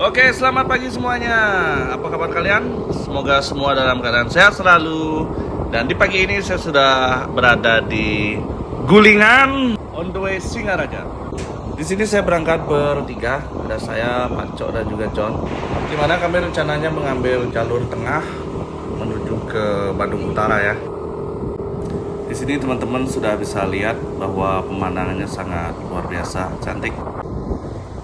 Oke, selamat pagi semuanya. Apa kabar kalian? Semoga semua dalam keadaan sehat selalu. Dan di pagi ini saya sudah berada di Gulingan on the way Singaraja. Di sini saya berangkat bertiga, ada saya, Pancok dan juga John. Dimana kami rencananya mengambil jalur tengah menuju ke Bandung Utara ya. Di sini teman-teman sudah bisa lihat bahwa pemandangannya sangat luar biasa, cantik.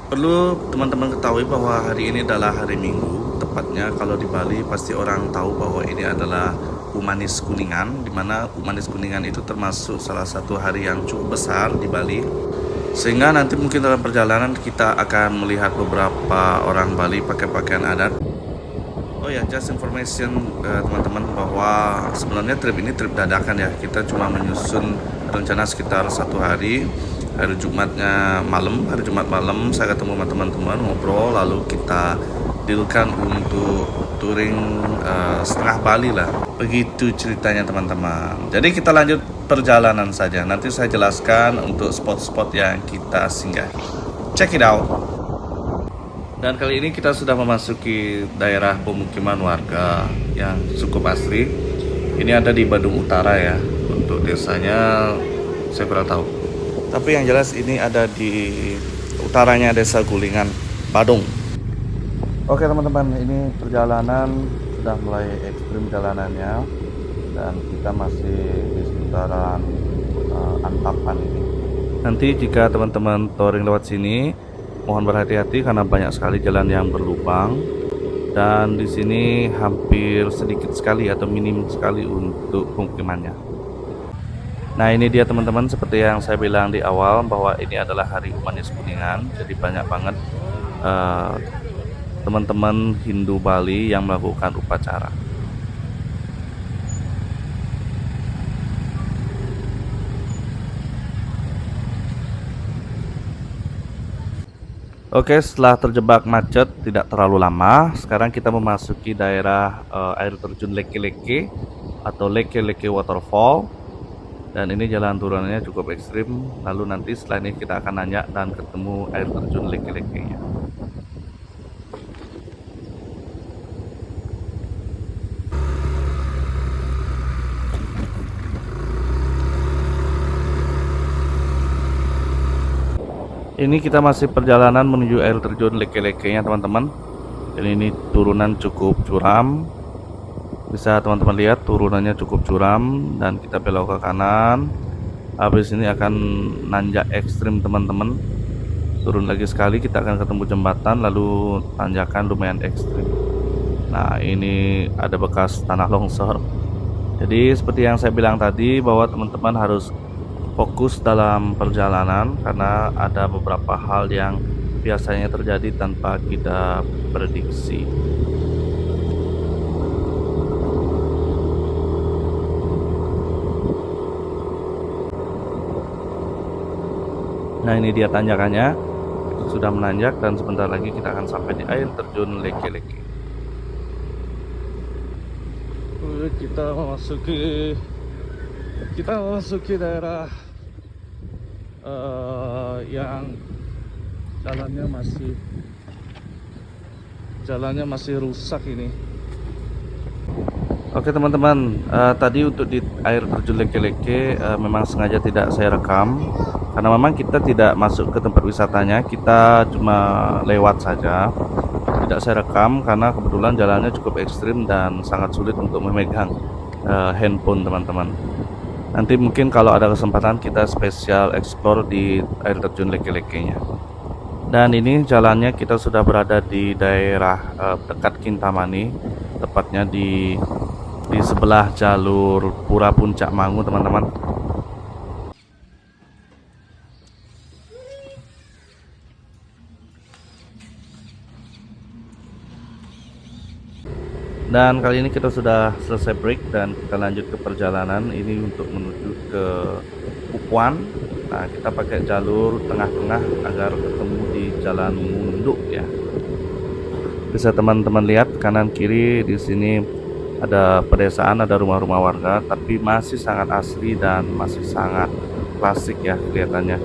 Perlu teman-teman ketahui bahwa hari ini adalah hari Minggu. Tepatnya kalau di Bali pasti orang tahu bahwa ini adalah Umanis Kuningan, di mana Umanis Kuningan itu termasuk salah satu hari yang cukup besar di Bali. Sehingga nanti mungkin dalam perjalanan kita akan melihat beberapa orang Bali pakai pakaian adat. Oh ya, just information teman-teman bahwa sebenarnya trip ini trip dadakan ya. Kita cuma menyusun rencana sekitar 1 hari. Hari Jumat malam saya ketemu sama teman-teman ngobrol, lalu kita dealkan untuk touring setengah Bali lah. Begitu ceritanya teman-teman. Jadi kita lanjut perjalanan saja. Nanti saya jelaskan untuk spot-spot yang kita singgah. Check it out. Dan kali ini kita sudah memasuki daerah pemukiman warga yang cukup asri. Ini ada di Bandung Utara ya. Untuk desanya saya kurang tahu. Tapi yang jelas ini ada di utaranya Desa Gulingan, Badung. Oke teman-teman, ini perjalanan sudah mulai ekstrim jalanannya. Dan kita masih di seputaran Antapan ini. Nanti jika teman-teman touring lewat sini, mohon berhati-hati karena banyak sekali jalan yang berlubang. Dan di sini hampir sedikit sekali atau minim sekali untuk pemukimannya. Nah ini dia teman-teman, seperti yang saya bilang di awal bahwa ini adalah hari Umanis Kuningan. Jadi banyak banget teman-teman Hindu Bali yang melakukan upacara. Oke, setelah terjebak macet tidak terlalu lama, sekarang kita memasuki daerah air terjun Leke-Leke atau Leke-Leke Waterfall. Dan ini jalan turunannya cukup ekstrim. Lalu nanti setelah ini kita akan nanjak dan ketemu air terjun Leke-Lekenya. Ini kita masih perjalanan menuju air terjun Leke-Lekenya teman-teman. Dan ini turunan cukup curam. Bisa teman-teman lihat turunannya cukup curam dan kita belok ke kanan. Habis ini akan nanjak ekstrim teman-teman. Turun lagi sekali kita akan ketemu jembatan, lalu tanjakan lumayan ekstrim. Nah ini ada bekas tanah longsor. Jadi seperti yang saya bilang tadi bahwa teman-teman harus fokus dalam perjalanan karena ada beberapa hal yang biasanya terjadi tanpa kita prediksi. Nah ini dia tanjakannya, kita sudah menanjak dan sebentar lagi kita akan sampai di air terjun Leke-Leke. Kita memasuki daerah yang jalannya masih rusak ini. Oke teman-teman, tadi untuk di air terjun Leke-Leke memang sengaja tidak saya rekam. Karena memang kita tidak masuk ke tempat wisatanya, kita cuma lewat saja. Tidak saya rekam karena kebetulan jalannya cukup ekstrim dan sangat sulit untuk memegang handphone teman-teman. Nanti mungkin kalau ada kesempatan kita spesial explore di air terjun Leke-Lekenya. Dan ini jalannya kita sudah berada di daerah dekat Kintamani, tepatnya di sebelah jalur Pura Puncak Mangu teman-teman. Dan kali ini kita sudah selesai break dan kita lanjut ke perjalanan ini untuk menuju ke Pupuan. Nah kita pakai jalur tengah-tengah agar ketemu di jalan Munduk ya. Bisa teman-teman lihat kanan kiri di sini ada pedesaan, ada rumah-rumah warga, tapi masih sangat asri dan masih sangat klasik ya kelihatannya.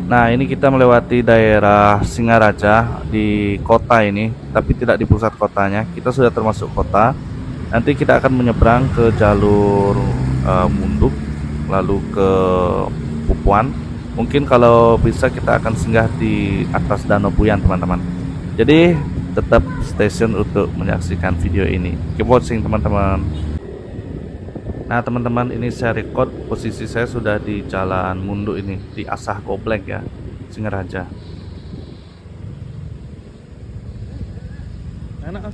Nah, ini kita melewati daerah Singaraja di kota ini, tapi tidak di pusat kotanya. Kita sudah termasuk kota. Nanti kita akan menyeberang ke jalur Munduk, lalu ke Pupuan. Mungkin kalau bisa kita akan singgah di atas Danau Buyan, teman-teman. Jadi tetap stay tune untuk menyaksikan video ini. Keep watching, teman-teman. Nah, teman-teman, ini saya record posisi saya sudah di Jalan Munduk ini, di Asah Goblek ya, Singaraja. Enak.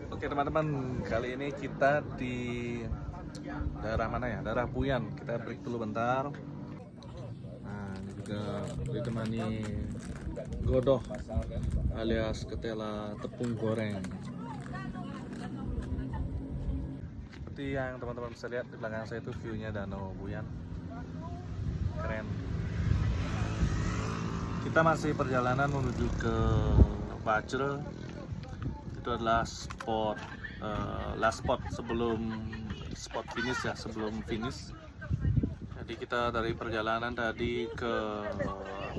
Oke, teman-teman, kali ini kita di daerah mana ya? Daerah Buyan. Kita break dulu bentar. Nah, ini juga ditemani godoh alias ketela tepung goreng. Seperti yang teman-teman bisa lihat di belakang saya itu view-nya Danau Buyan. Keren. Kita masih perjalanan menuju ke Bajra. Itu adalah spot last spot sebelum spot finish ya, sebelum finish. Jadi kita dari perjalanan tadi ke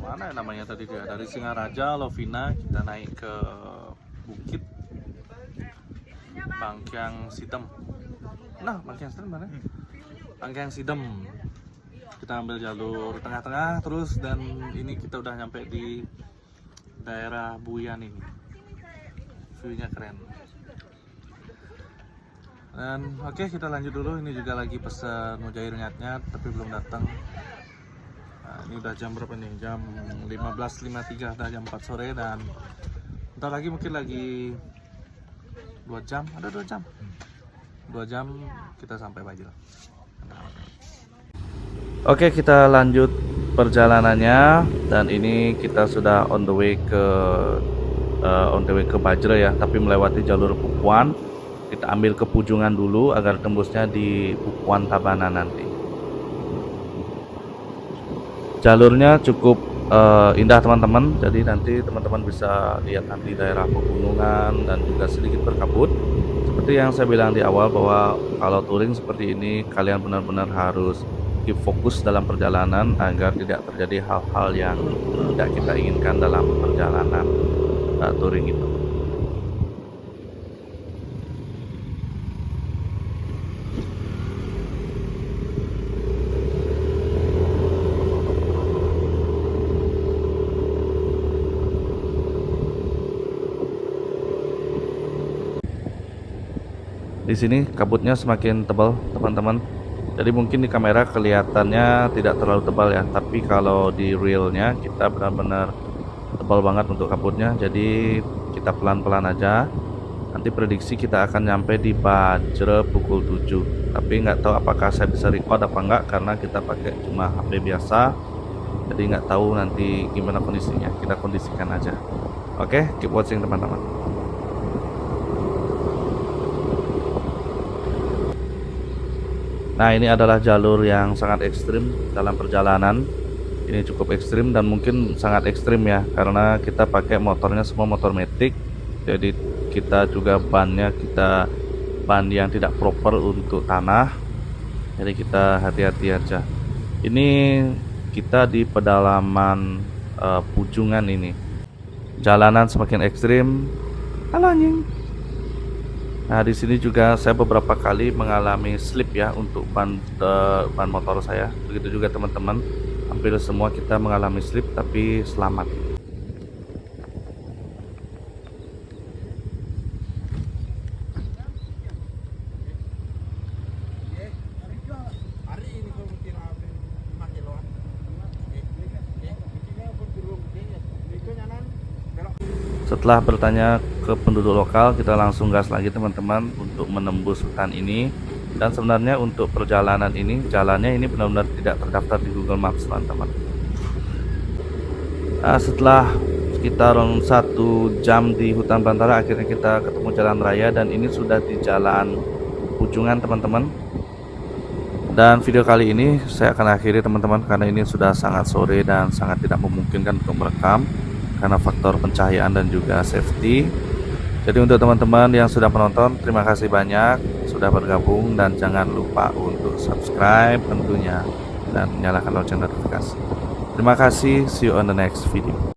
mana namanya tadi ya, dari Singaraja, Lovina, kita naik ke Bukit Bangkyang Sitem. Nah, Bangkyang Sitem mana? Bangkyang Sidem. Kita ambil jalur tengah-tengah terus, dan ini kita udah nyampe di daerah Buyan ini. View-nya keren. Dan oke, kita lanjut dulu. Ini juga lagi pesan mujair nyat-nyat tapi belum datang. Nah, ini udah jam berapa nih? Jam 15.53, udah jam 4 sore, dan bentar lagi mungkin lagi 2 jam, ada 2 jam. 2 jam kita sampai Bajra. Oke, kita lanjut perjalanannya, dan ini kita sudah on the way ke Bajra ya, tapi melewati jalur Pupuan. Kita ambil ke Pujungan dulu agar tembusnya di Pupuan Tabanan nanti. Jalurnya cukup indah, teman-teman. Jadi nanti teman-teman bisa lihat nanti daerah pegunungan dan juga sedikit berkabut. Seperti yang saya bilang di awal, bahwa kalau touring seperti ini kalian benar-benar harus keep fokus dalam perjalanan agar tidak terjadi hal-hal yang tidak kita inginkan dalam perjalanan touring itu. Di sini kabutnya semakin tebal, teman-teman. Jadi mungkin di kamera kelihatannya tidak terlalu tebal ya, tapi kalau di realnya kita benar-benar tebal banget untuk kabutnya. Jadi kita pelan-pelan aja. Nanti prediksi kita akan nyampe di Bajra pukul 7. Tapi nggak tahu apakah saya bisa record apa enggak, karena kita pakai cuma HP biasa. Jadi nggak tahu nanti gimana kondisinya. Kita kondisikan aja. Oke, keep watching, teman-teman. Nah, ini adalah jalur yang sangat ekstrim dalam perjalanan. Ini cukup ekstrim dan mungkin sangat ekstrim ya, karena kita pakai motornya semua motor matic. Jadi kita juga bannya ban yang tidak proper untuk tanah. Jadi kita hati-hati aja. Ini kita di pedalaman Pujungan ini. Jalanan semakin ekstrim. Halo anjing. Nah, di sini juga saya beberapa kali mengalami slip ya untuk ban motor saya. Begitu juga teman-teman. Hampir semua kita mengalami slip, tapi selamat. Setelah bertanya ke penduduk lokal, kita langsung gas lagi, teman-teman, untuk menembus hutan ini. Dan sebenarnya untuk perjalanan ini, jalannya ini benar-benar tidak terdaftar di Google Maps, teman-teman. Nah, setelah sekitar 1 jam di hutan belantara, akhirnya kita ketemu jalan raya, dan ini sudah di Jalan Pujungan, teman-teman. Dan video kali ini saya akan akhiri, teman-teman, karena ini sudah sangat sore dan sangat tidak memungkinkan untuk merekam karena faktor pencahayaan dan juga safety. Jadi untuk teman-teman yang sudah menonton, terima kasih banyak. sudah bergabung, dan jangan lupa untuk subscribe tentunya dan nyalakan lonceng notifikasi. Terima kasih, see you on the next video.